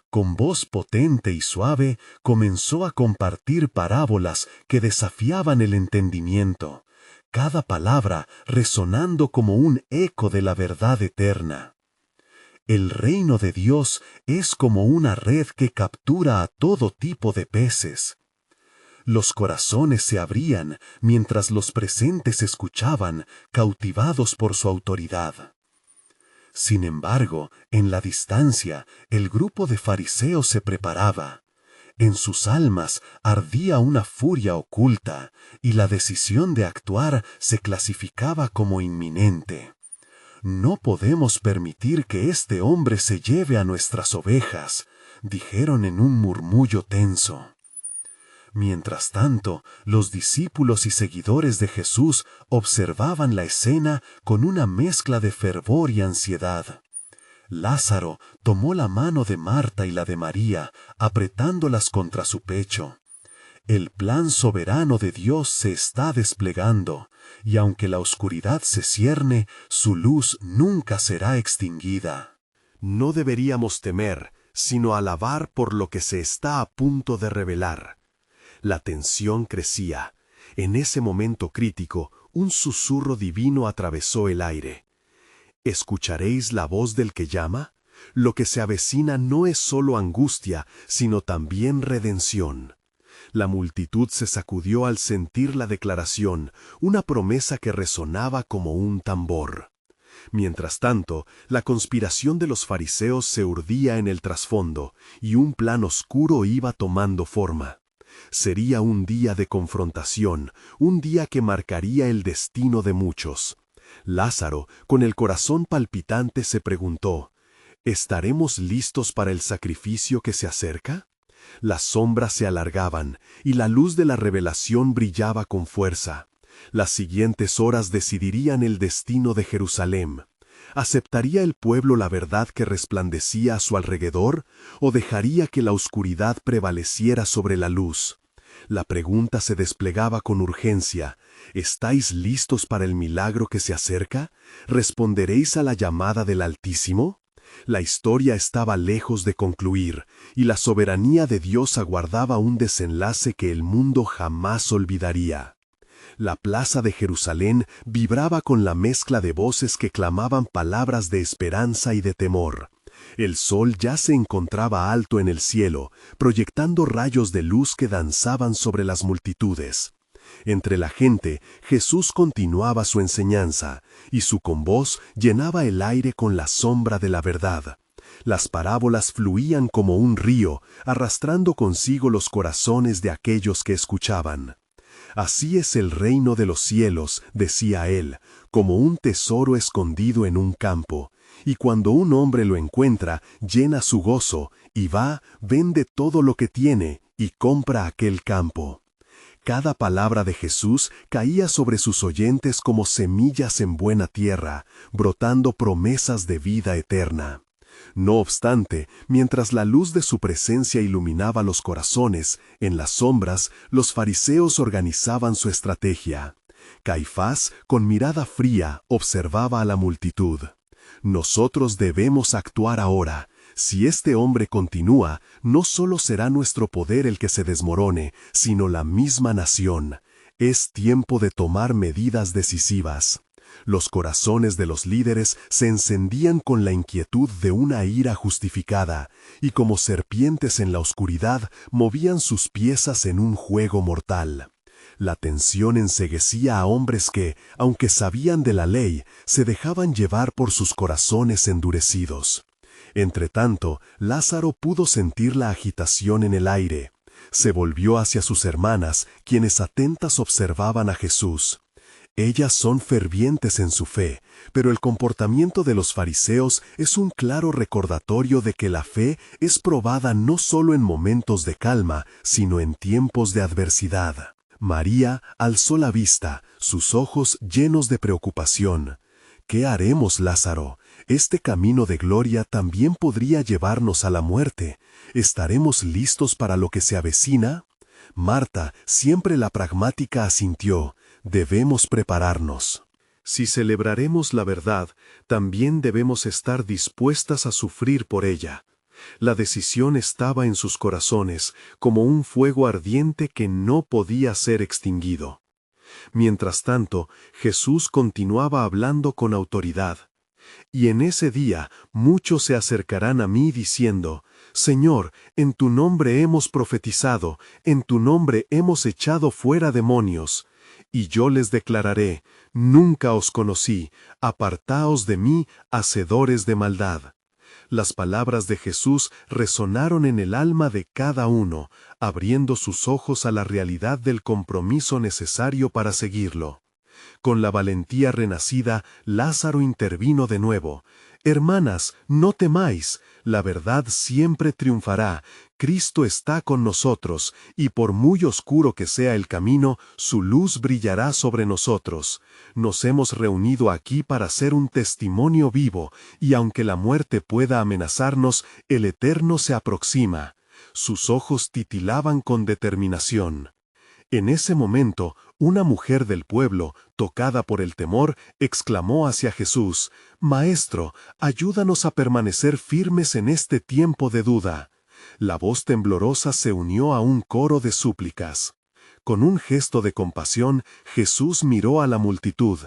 Con voz potente y suave, comenzó a compartir parábolas que desafiaban el entendimiento, cada palabra resonando como un eco de la verdad eterna. El reino de Dios es como una red que captura a todo tipo de peces. Los corazones se abrían mientras los presentes escuchaban, cautivados por su autoridad. Sin embargo, en la distancia, el grupo de fariseos se preparaba. En sus almas ardía una furia oculta, y la decisión de actuar se clasificaba como inminente. No podemos permitir que este hombre se lleve a nuestras ovejas, dijeron en un murmullo tenso. Mientras tanto, los discípulos y seguidores de Jesús observaban la escena con una mezcla de fervor y ansiedad. Lázaro tomó la mano de Marta y la de María, apretándolas contra su pecho. El plan soberano de Dios se está desplegando, y aunque la oscuridad se cierne, su luz nunca será extinguida. No deberíamos temer, sino alabar por lo que se está a punto de revelar. La tensión crecía. En ese momento crítico, un susurro divino atravesó el aire. ¿Escucharéis la voz del que llama? Lo que se avecina no es solo angustia, sino también redención. La multitud se sacudió al sentir la declaración, una promesa que resonaba como un tambor. Mientras tanto, la conspiración de los fariseos se urdía en el trasfondo, y un plan oscuro iba tomando forma. Sería un día de confrontación, un día que marcaría el destino de muchos. Lázaro, con el corazón palpitante, se preguntó, ¿estaremos listos para el sacrificio que se acerca? Las sombras se alargaban, y la luz de la revelación brillaba con fuerza. Las siguientes horas decidirían el destino de Jerusalén. ¿Aceptaría el pueblo la verdad que resplandecía a su alrededor, o dejaría que la oscuridad prevaleciera sobre la luz? La pregunta se desplegaba con urgencia. ¿Estáis listos para el milagro que se acerca? ¿Responderéis a la llamada del Altísimo? La historia estaba lejos de concluir, y la soberanía de Dios aguardaba un desenlace que el mundo jamás olvidaría. La plaza de Jerusalén vibraba con la mezcla de voces que clamaban palabras de esperanza y de temor. El sol ya se encontraba alto en el cielo, proyectando rayos de luz que danzaban sobre las multitudes. Entre la gente, Jesús continuaba su enseñanza, y su convoz llenaba el aire con la sombra de la verdad. Las parábolas fluían como un río, arrastrando consigo los corazones de aquellos que escuchaban. Así es el reino de los cielos, decía él, como un tesoro escondido en un campo, y cuando un hombre lo encuentra, llena su gozo, y va, vende todo lo que tiene, y compra aquel campo. Cada palabra de Jesús caía sobre sus oyentes como semillas en buena tierra, brotando promesas de vida eterna. No obstante, mientras la luz de su presencia iluminaba los corazones, en las sombras, los fariseos organizaban su estrategia. Caifás, con mirada fría, observaba a la multitud. Nosotros debemos actuar ahora. Si este hombre continúa, no solo será nuestro poder el que se desmorone, sino la misma nación. Es tiempo de tomar medidas decisivas. Los corazones de los líderes se encendían con la inquietud de una ira justificada, y como serpientes en la oscuridad movían sus piezas en un juego mortal. La tensión enceguecía a hombres que, aunque sabían de la ley, se dejaban llevar por sus corazones endurecidos. Entretanto, Lázaro pudo sentir la agitación en el aire. Se volvió hacia sus hermanas, quienes atentas observaban a Jesús. Ellas son fervientes en su fe, pero el comportamiento de los fariseos es un claro recordatorio de que la fe es probada no solo en momentos de calma, sino en tiempos de adversidad. María alzó la vista, sus ojos llenos de preocupación. ¿Qué haremos, Lázaro? Este camino de gloria también podría llevarnos a la muerte. ¿Estaremos listos para lo que se avecina? Marta, siempre la pragmática, asintió. Debemos prepararnos. Si celebraremos la verdad, también debemos estar dispuestas a sufrir por ella. La decisión estaba en sus corazones, como un fuego ardiente que no podía ser extinguido. Mientras tanto, Jesús continuaba hablando con autoridad. Y en ese día muchos se acercarán a mí diciendo: Señor, en tu nombre hemos profetizado, en tu nombre hemos echado fuera demonios. Y yo les declararé: nunca os conocí, apartaos de mí, hacedores de maldad. Las palabras de Jesús resonaron en el alma de cada uno, abriendo sus ojos a la realidad del compromiso necesario para seguirlo. Con la valentía renacida, Lázaro intervino de nuevo. Hermanas, no temáis, la verdad siempre triunfará. Cristo está con nosotros, y por muy oscuro que sea el camino, su luz brillará sobre nosotros. Nos hemos reunido aquí para ser un testimonio vivo, y aunque la muerte pueda amenazarnos, el Eterno se aproxima. Sus ojos titilaban con determinación. En ese momento, una mujer del pueblo, tocada por el temor, exclamó hacia Jesús: Maestro, ayúdanos a permanecer firmes en este tiempo de duda. La voz temblorosa se unió a un coro de súplicas. Con un gesto de compasión, Jesús miró a la multitud.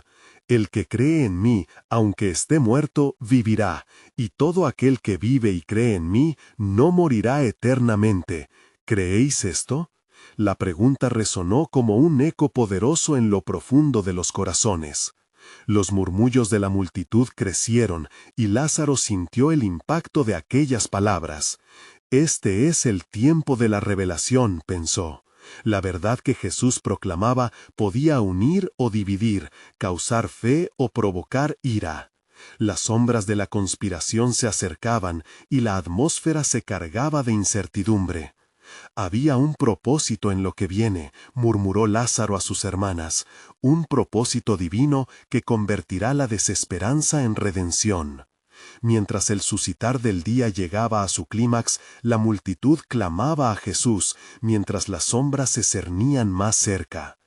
El que cree en mí, aunque esté muerto, vivirá, y todo aquel que vive y cree en mí, no morirá eternamente. ¿Creéis esto? La pregunta resonó como un eco poderoso en lo profundo de los corazones. Los murmullos de la multitud crecieron, y Lázaro sintió el impacto de aquellas palabras. Este es el tiempo de la revelación, pensó. La verdad que Jesús proclamaba podía unir o dividir, causar fe o provocar ira. Las sombras de la conspiración se acercaban, y la atmósfera se cargaba de incertidumbre. Había un propósito en lo que viene, murmuró Lázaro a sus hermanas, un propósito divino que convertirá la desesperanza en redención. Mientras el suscitar del día llegaba a su clímax, la multitud clamaba a Jesús, mientras las sombras se cernían más cerca.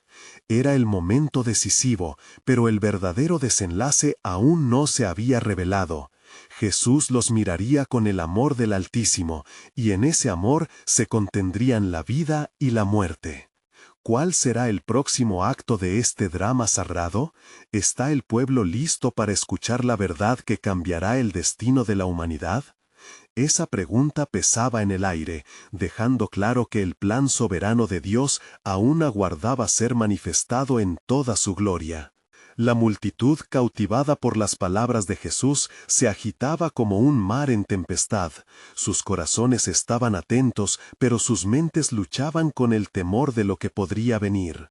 Era el momento decisivo, pero el verdadero desenlace aún no se había revelado. Jesús los miraría con el amor del Altísimo, y en ese amor se contendrían la vida y la muerte. ¿Cuál será el próximo acto de este drama sagrado? ¿Está el pueblo listo para escuchar la verdad que cambiará el destino de la humanidad? Esa pregunta pesaba en el aire, dejando claro que el plan soberano de Dios aún aguardaba ser manifestado en toda su gloria. La multitud, cautivada por las palabras de Jesús, se agitaba como un mar en tempestad. Sus corazones estaban atentos, pero sus mentes luchaban con el temor de lo que podría venir.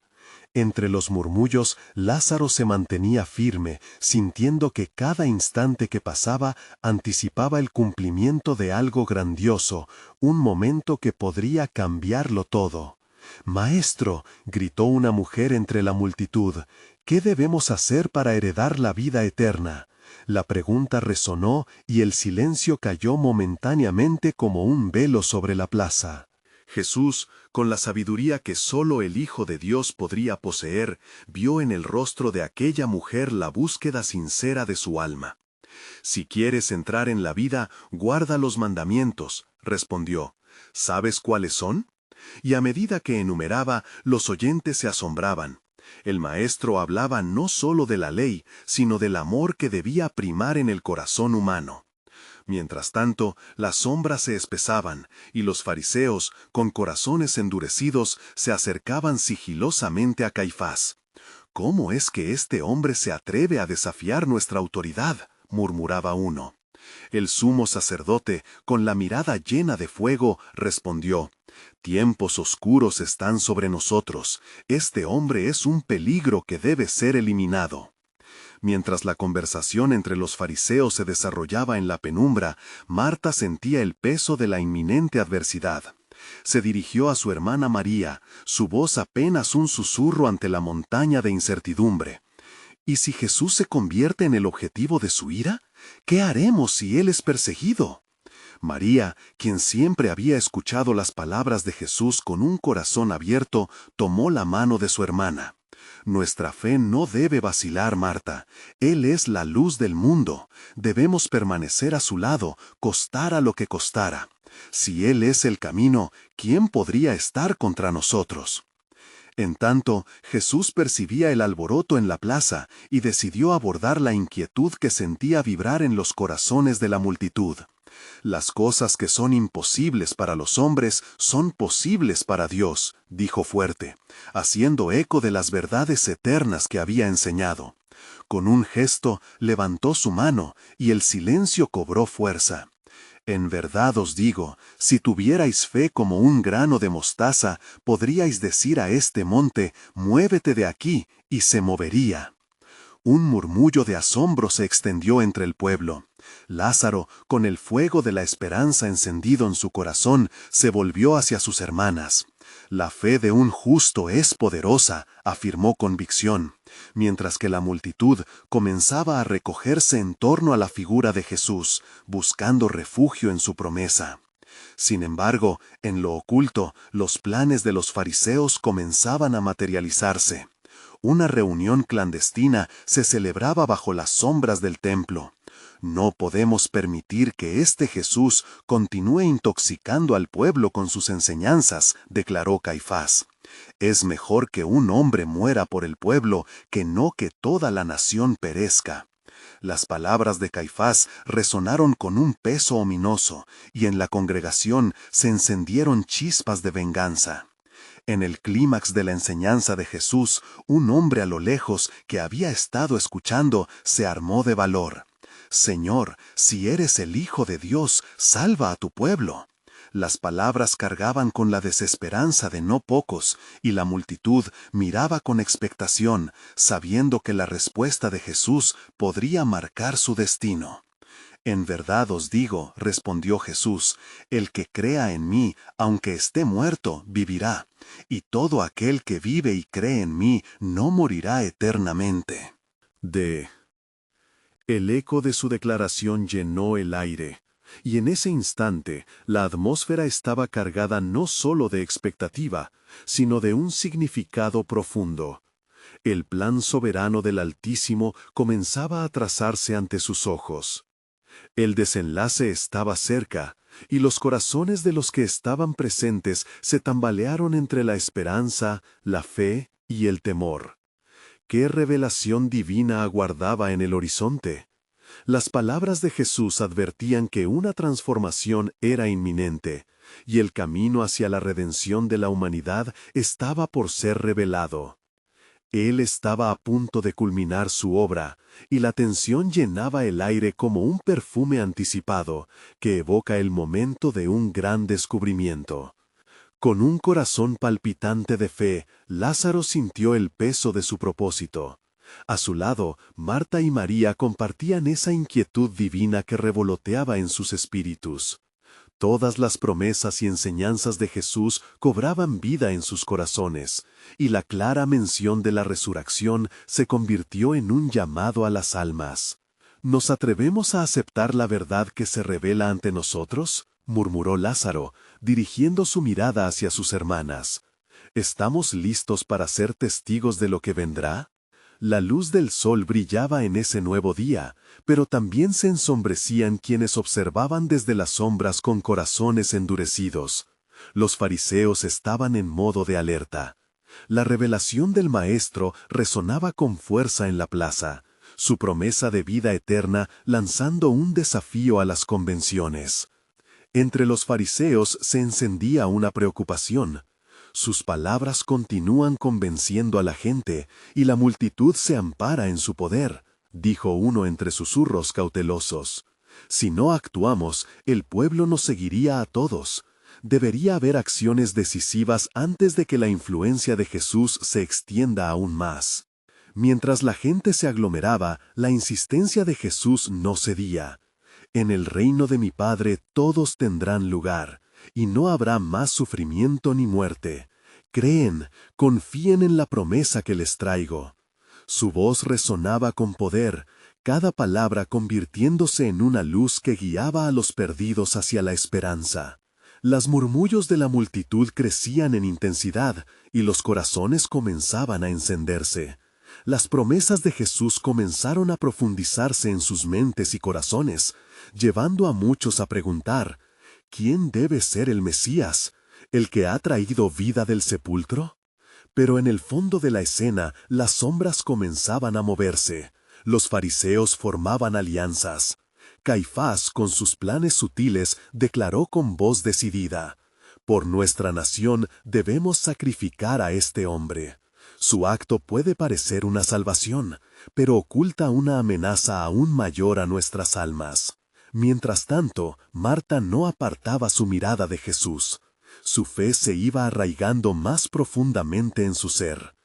Entre los murmullos, Lázaro se mantenía firme, sintiendo que cada instante que pasaba anticipaba el cumplimiento de algo grandioso, un momento que podría cambiarlo todo. «Maestro», gritó una mujer entre la multitud, «¿qué debemos hacer para heredar la vida eterna?». La pregunta resonó y el silencio cayó momentáneamente como un velo sobre la plaza. Jesús, con la sabiduría que solo el Hijo de Dios podría poseer, vio en el rostro de aquella mujer la búsqueda sincera de su alma. «Si quieres entrar en la vida, guarda los mandamientos», respondió. «¿Sabes cuáles son?». Y a medida que enumeraba, los oyentes se asombraban. El maestro hablaba no solo de la ley, sino del amor que debía primar en el corazón humano. Mientras tanto, las sombras se espesaban, y los fariseos, con corazones endurecidos, se acercaban sigilosamente a Caifás. «¿Cómo es que este hombre se atreve a desafiar nuestra autoridad?», murmuraba uno. El sumo sacerdote, con la mirada llena de fuego, respondió: «Tiempos oscuros están sobre nosotros. Este hombre es un peligro que debe ser eliminado». Mientras la conversación entre los fariseos se desarrollaba en la penumbra, Marta sentía el peso de la inminente adversidad. Se dirigió a su hermana María, su voz apenas un susurro ante la montaña de incertidumbre. ¿Y si Jesús se convierte en el objetivo de su ira? ¿Qué haremos si Él es perseguido? María, quien siempre había escuchado las palabras de Jesús con un corazón abierto, tomó la mano de su hermana. «Nuestra fe no debe vacilar, Marta. Él es la luz del mundo. Debemos permanecer a su lado, costara lo que costara. Si Él es el camino, ¿quién podría estar contra nosotros?». En tanto, Jesús percibía el alboroto en la plaza y decidió abordar la inquietud que sentía vibrar en los corazones de la multitud. «Las cosas que son imposibles para los hombres son posibles para Dios», dijo fuerte, haciendo eco de las verdades eternas que había enseñado. Con un gesto levantó su mano y el silencio cobró fuerza. «En verdad os digo, si tuvierais fe como un grano de mostaza, podríais decir a este monte, muévete de aquí, y se movería». Un murmullo de asombro se extendió entre el pueblo. Lázaro, con el fuego de la esperanza encendido en su corazón, se volvió hacia sus hermanas. «La fe de un justo es poderosa», afirmó convicción, mientras que la multitud comenzaba a recogerse en torno a la figura de Jesús, buscando refugio en su promesa. Sin embargo, en lo oculto, los planes de los fariseos comenzaban a materializarse. Una reunión clandestina se celebraba bajo las sombras del templo. «No podemos permitir que este Jesús continúe intoxicando al pueblo con sus enseñanzas», declaró Caifás. «Es mejor que un hombre muera por el pueblo que no que toda la nación perezca». Las palabras de Caifás resonaron con un peso ominoso, y en la congregación se encendieron chispas de venganza. En el clímax de la enseñanza de Jesús, un hombre a lo lejos que había estado escuchando se armó de valor. «Señor, si eres el Hijo de Dios, salva a tu pueblo». Las palabras cargaban con la desesperanza de no pocos, y la multitud miraba con expectación, sabiendo que la respuesta de Jesús podría marcar su destino. «En verdad os digo», respondió Jesús, «el que crea en mí, aunque esté muerto, vivirá, y todo aquel que vive y cree en mí no morirá eternamente». El eco de su declaración llenó el aire, y en ese instante la atmósfera estaba cargada no solo de expectativa, sino de un significado profundo. El plan soberano del Altísimo comenzaba a trazarse ante sus ojos. El desenlace estaba cerca, y los corazones de los que estaban presentes se tambalearon entre la esperanza, la fe y el temor. ¿Qué revelación divina aguardaba en el horizonte? Las palabras de Jesús advertían que una transformación era inminente, y el camino hacia la redención de la humanidad estaba por ser revelado. Él estaba a punto de culminar su obra, y la tensión llenaba el aire como un perfume anticipado que evoca el momento de un gran descubrimiento. Con un corazón palpitante de fe, Lázaro sintió el peso de su propósito. A su lado, Marta y María compartían esa inquietud divina que revoloteaba en sus espíritus. Todas las promesas y enseñanzas de Jesús cobraban vida en sus corazones, y la clara mención de la resurrección se convirtió en un llamado a las almas. ¿Nos atrevemos a aceptar la verdad que se revela ante nosotros?, murmuró Lázaro, dirigiendo su mirada hacia sus hermanas. ¿Estamos listos para ser testigos de lo que vendrá? La luz del sol brillaba en ese nuevo día, pero también se ensombrecían quienes observaban desde las sombras con corazones endurecidos. Los fariseos estaban en modo de alerta. La revelación del Maestro resonaba con fuerza en la plaza. su promesa de vida eterna lanzando un desafío a las convenciones. Entre los fariseos se encendía una preocupación. Sus palabras continúan convenciendo a la gente, y la multitud se ampara en su poder, dijo uno entre susurros cautelosos. Si no actuamos, el pueblo nos seguiría a todos. Debería haber acciones decisivas antes de que la influencia de Jesús se extienda aún más. Mientras la gente se aglomeraba, la insistencia de Jesús no cedía. En el reino de mi Padre todos tendrán lugar, y no habrá más sufrimiento ni muerte. Creen, confíen en la promesa que les traigo. Su voz resonaba con poder, cada palabra convirtiéndose en una luz que guiaba a los perdidos hacia la esperanza. Los murmullos de la multitud crecían en intensidad, y los corazones comenzaban a encenderse. Las promesas de Jesús comenzaron a profundizarse en sus mentes y corazones, llevando a muchos a preguntar, ¿quién debe ser el Mesías, el que ha traído vida del sepulcro? Pero en el fondo de la escena, las sombras comenzaban a moverse. Los fariseos formaban alianzas. Caifás, con sus planes sutiles, declaró con voz decidida, «Por nuestra nación debemos sacrificar a este hombre». Su acto puede parecer una salvación, pero oculta una amenaza aún mayor a nuestras almas. Mientras tanto, Marta no apartaba su mirada de Jesús. Su fe se iba arraigando más profundamente en su ser.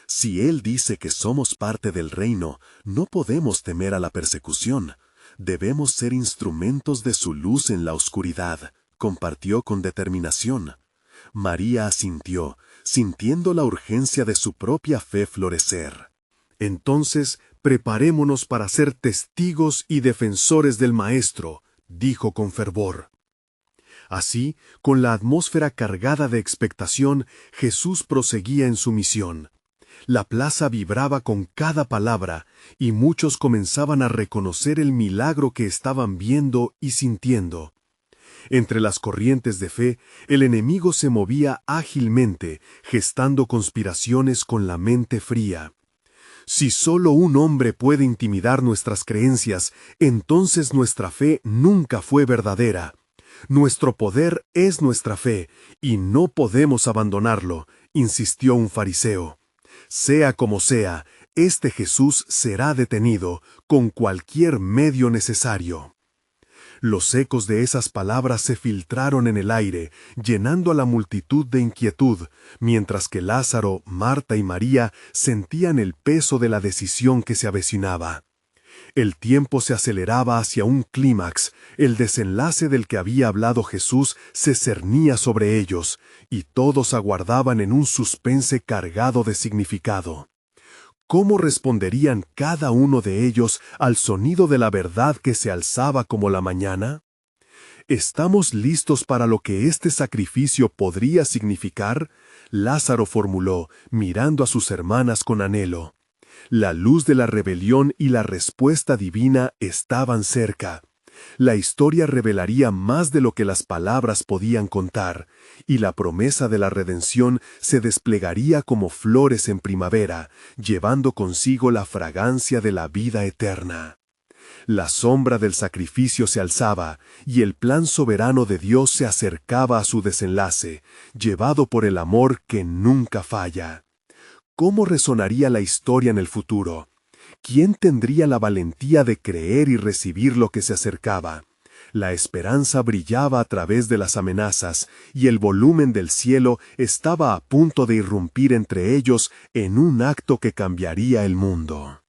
Si Él dice que somos parte del reino, no podemos temer a la persecución. Debemos ser instrumentos de su luz en la oscuridad, compartió con determinación. María asintió, sintiendo la urgencia de su propia fe florecer. Entonces, preparémonos para ser testigos y defensores del Maestro, dijo con fervor. Así, con la atmósfera cargada de expectación, Jesús proseguía en su misión. La plaza vibraba con cada palabra, y muchos comenzaban a reconocer el milagro que estaban viendo y sintiendo. Entre las corrientes de fe, el enemigo se movía ágilmente, gestando conspiraciones con la mente fría. Si solo un hombre puede intimidar nuestras creencias, entonces nuestra fe nunca fue verdadera. Nuestro poder es nuestra fe, y no podemos abandonarlo, insistió un fariseo. Sea como sea, este Jesús será detenido con cualquier medio necesario. Los ecos de esas palabras se filtraron en el aire, llenando a la multitud de inquietud, mientras que Lázaro, Marta y María sentían el peso de la decisión que se avecinaba. El tiempo se aceleraba hacia un clímax, el desenlace del que había hablado Jesús se cernía sobre ellos, y todos aguardaban en un suspense cargado de significado. ¿Cómo responderían cada uno de ellos al sonido de la verdad que se alzaba como la mañana? ¿Estamos listos para lo que este sacrificio podría significar? Lázaro formuló, mirando a sus hermanas con anhelo. La luz de la rebelión y la respuesta divina estaban cerca. La historia revelaría más de lo que las palabras podían contar, y la promesa de la redención se desplegaría como flores en primavera, llevando consigo la fragancia de la vida eterna. La sombra del sacrificio se alzaba, y el plan soberano de Dios se acercaba a su desenlace, llevado por el amor que nunca falla. ¿Cómo resonaría la historia en el futuro? ¿Quién tendría la valentía de creer y recibir lo que se acercaba? La esperanza brillaba a través de las amenazas, y el volumen del cielo estaba a punto de irrumpir entre ellos en un acto que cambiaría el mundo.